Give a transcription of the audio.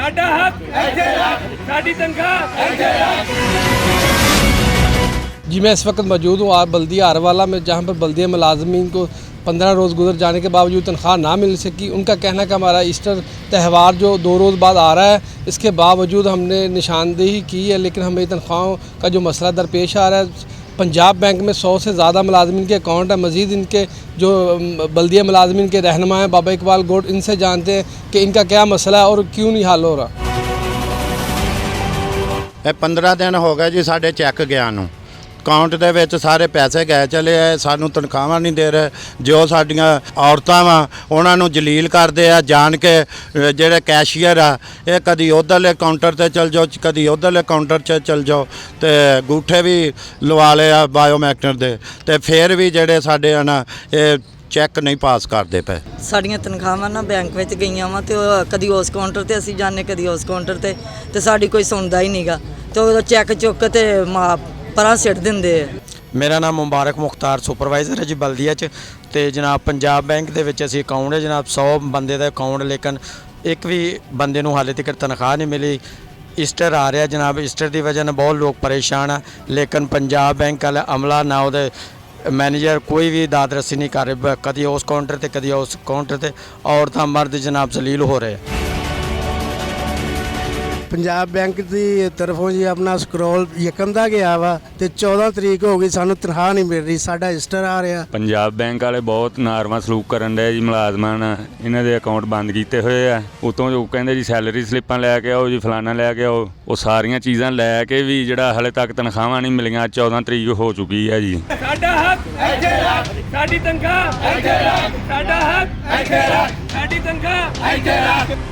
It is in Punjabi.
साडा हक साडी तनख्वाह। जी मैं इस वक्त मौजूद हूँ बल्दिया आरवाला में, जहाँ पर बल्दिया मुलाजमीन को 15 रोज़ गुजर जाने के बावजूद तनख्वाह ना मिल सकी। उनका कहना कि हमारा ईस्टर त्यौहार जो 2 रोज़ बाद आ रहा है, इसके बावजूद हमने निशानदेही की है, लेकिन हमें तनख्वाहों का जो मसला दरपेश आ रहा है। पंजाब बैंक में 100 से ज़्यादा मुलाजमीन के अकाउंट है। मज़ीद इनके जो बल्दिया मुलाजमीन के रहनुमा हैं बाबा इकबाल गोड, इनसे जानते हैं कि इनका क्या मसला है और क्यों नहीं हल हो रहा। 15 दिन हो गए जी साढ़े चैक गया ਨੂੰ ਅਕਾਊਂਟ ਦੇ ਵਿੱਚ ਸਾਰੇ ਪੈਸੇ ਗਏ ਚਲੇ ਆ, ਸਾਨੂੰ ਤਨਖਾਹਾਂ ਨਹੀਂ ਦੇ ਰਹੇ। ਜੋ ਸਾਡੀਆਂ ਔਰਤਾਂ ਵਾ ਉਹਨਾਂ ਨੂੰ ਜਲੀਲ ਕਰਦੇ ਆ ਜਾਣ ਕੇ। ਜਿਹੜੇ ਕੈਸ਼ੀਅਰ ਆ ਇਹ ਕਦੀ ਉਧਰਲੇ ਕਾਊਂਟਰ ਤੇ ਚਲ ਜਾਓ, ਕਦੀ ਉਧਰਲੇ ਕਾਊਂਟਰ 'ਚ ਚਲ ਜਾਓ, ਤੇ ਗੂਠੇ ਵੀ ਲਵਾ ਲਏ ਆ ਬਾਇਓਮੈਟਰ ਦੇ, ਤੇ ਫਿਰ ਵੀ ਜਿਹੜੇ ਸਾਡੇ ਆ ਨਾ ਇਹ ਚੈੱਕ ਨਹੀਂ ਪਾਸ ਕਰਦੇ ਪਏ। ਸਾਡੀਆਂ ਤਨਖਾਹਾਂ ਨਾ ਬੈਂਕ ਵਿੱਚ ਗਈਆਂ ਵਾ ਤੇ ਉਹ ਕਦੀ ਉਸ ਕਾਊਂਟਰ ਤੇ ਅਸੀਂ ਜਾਂਦੇ, ਕਦੀ ਉਸ ਕਾਊਂਟਰ ਤੇ ਸਾਡੀ ਕੋਈ ਸੁਣਦਾ ਹੀ ਨਹੀਂਗਾ, ਤੇ ਉਹ ਚੈੱਕ ਚੁੱਕ ਤੇ ਪਰਾਂ ਸਿੱਟ ਦਿੰਦੇ ਆ। ਮੇਰਾ ਨਾਮ ਮੁਬਾਰਕ ਮੁਖਤਾਰ ਸੁਪਰਵਾਈਜ਼ਰ ਹੈ ਜੀ ਬਲਦੀਆ 'ਚ, ਤੇ ਜਨਾਬ ਪੰਜਾਬ ਬੈਂਕ ਦੇ ਵਿੱਚ ਅਸੀਂ ਅਕਾਊਂਟ ਹੈ ਜਨਾਬ 100 ਬੰਦੇ ਦਾ ਅਕਾਊਂਟ, ਲੇਕਿਨ ਇੱਕ ਵੀ ਬੰਦੇ ਨੂੰ ਹਾਲੇ ਤੱਕ ਤਨਖਾਹ ਨਹੀਂ ਮਿਲੀ। ਈਸਟਰ ਆ ਰਿਹਾ ਜਨਾਬ, ਈਸਟਰ ਦੀ ਵਜ੍ਹਾ ਨਾਲ ਬਹੁਤ ਲੋਕ ਪਰੇਸ਼ਾਨ ਆ, ਲੇਕਿਨ ਪੰਜਾਬ ਬੈਂਕ ਵਾਲਾ ਅਮਲਾ ਨਾ ਉਹਦੇ मैनेजर कोई भी दाद रस्सी नहीं कर रहे। कभी उस काउंटर से कभी उस काउंटर से औरतां मर्द जनाब जलील हो रहे। ਪੰਜਾਬ ਬੈਂਕ ਦੀ ਤਰਫੋਂ ਜੀ ਆਪਣਾ ਸਕਰੋਲ ਯਕਮ ਦਾ ਗਿਆ ਵਾ ਤੇ 14 ਤਰੀਕ ਹੋ ਗਈ, ਸਾਨੂੰ ਤਨਖਾਹ ਨਹੀਂ ਮਿਲ ਰਹੀ। ਸਾਡਾ ਈਸਟਰ ਆ ਰਿਹਾ। ਪੰਜਾਬ ਬੈਂਕ ਵਾਲੇ ਬਹੁਤ ਨਾਰਮਾ ਸਲੂਕ ਕਰਨ ਡਏ ਜੀ ਮੁਲਾਜ਼ਮਾਂ ਨਾਲ। ਇਹਨਾਂ ਦੇ ਅਕਾਊਂਟ ਬੰਦ ਕੀਤੇ ਹੋਏ ਆ। ਉਤੋਂ ਜੋ ਕਹਿੰਦੇ ਜੀ ਸੈਲਰੀ ਸਲਿੱਪਾਂ ਲੈ ਕੇ ਆਓ ਜੀ, ਫਲਾਨਾ ਲੈ ਕੇ ਆਓ। ਉਹ ਸਾਰੀਆਂ ਚੀਜ਼ਾਂ ਲੈ ਕੇ ਵੀ ਜਿਹੜਾ ਹਲੇ ਤੱਕ ਤਨਖਾਹਾਂ ਨਹੀਂ ਮਿਲੀਆਂ। 14 ਤਰੀਕ ਹੋ ਚੁੱਕੀ ਹੈ ਜੀ। साडा हक साडी तनख्वाह। साडा हक साडी तनख्वाह।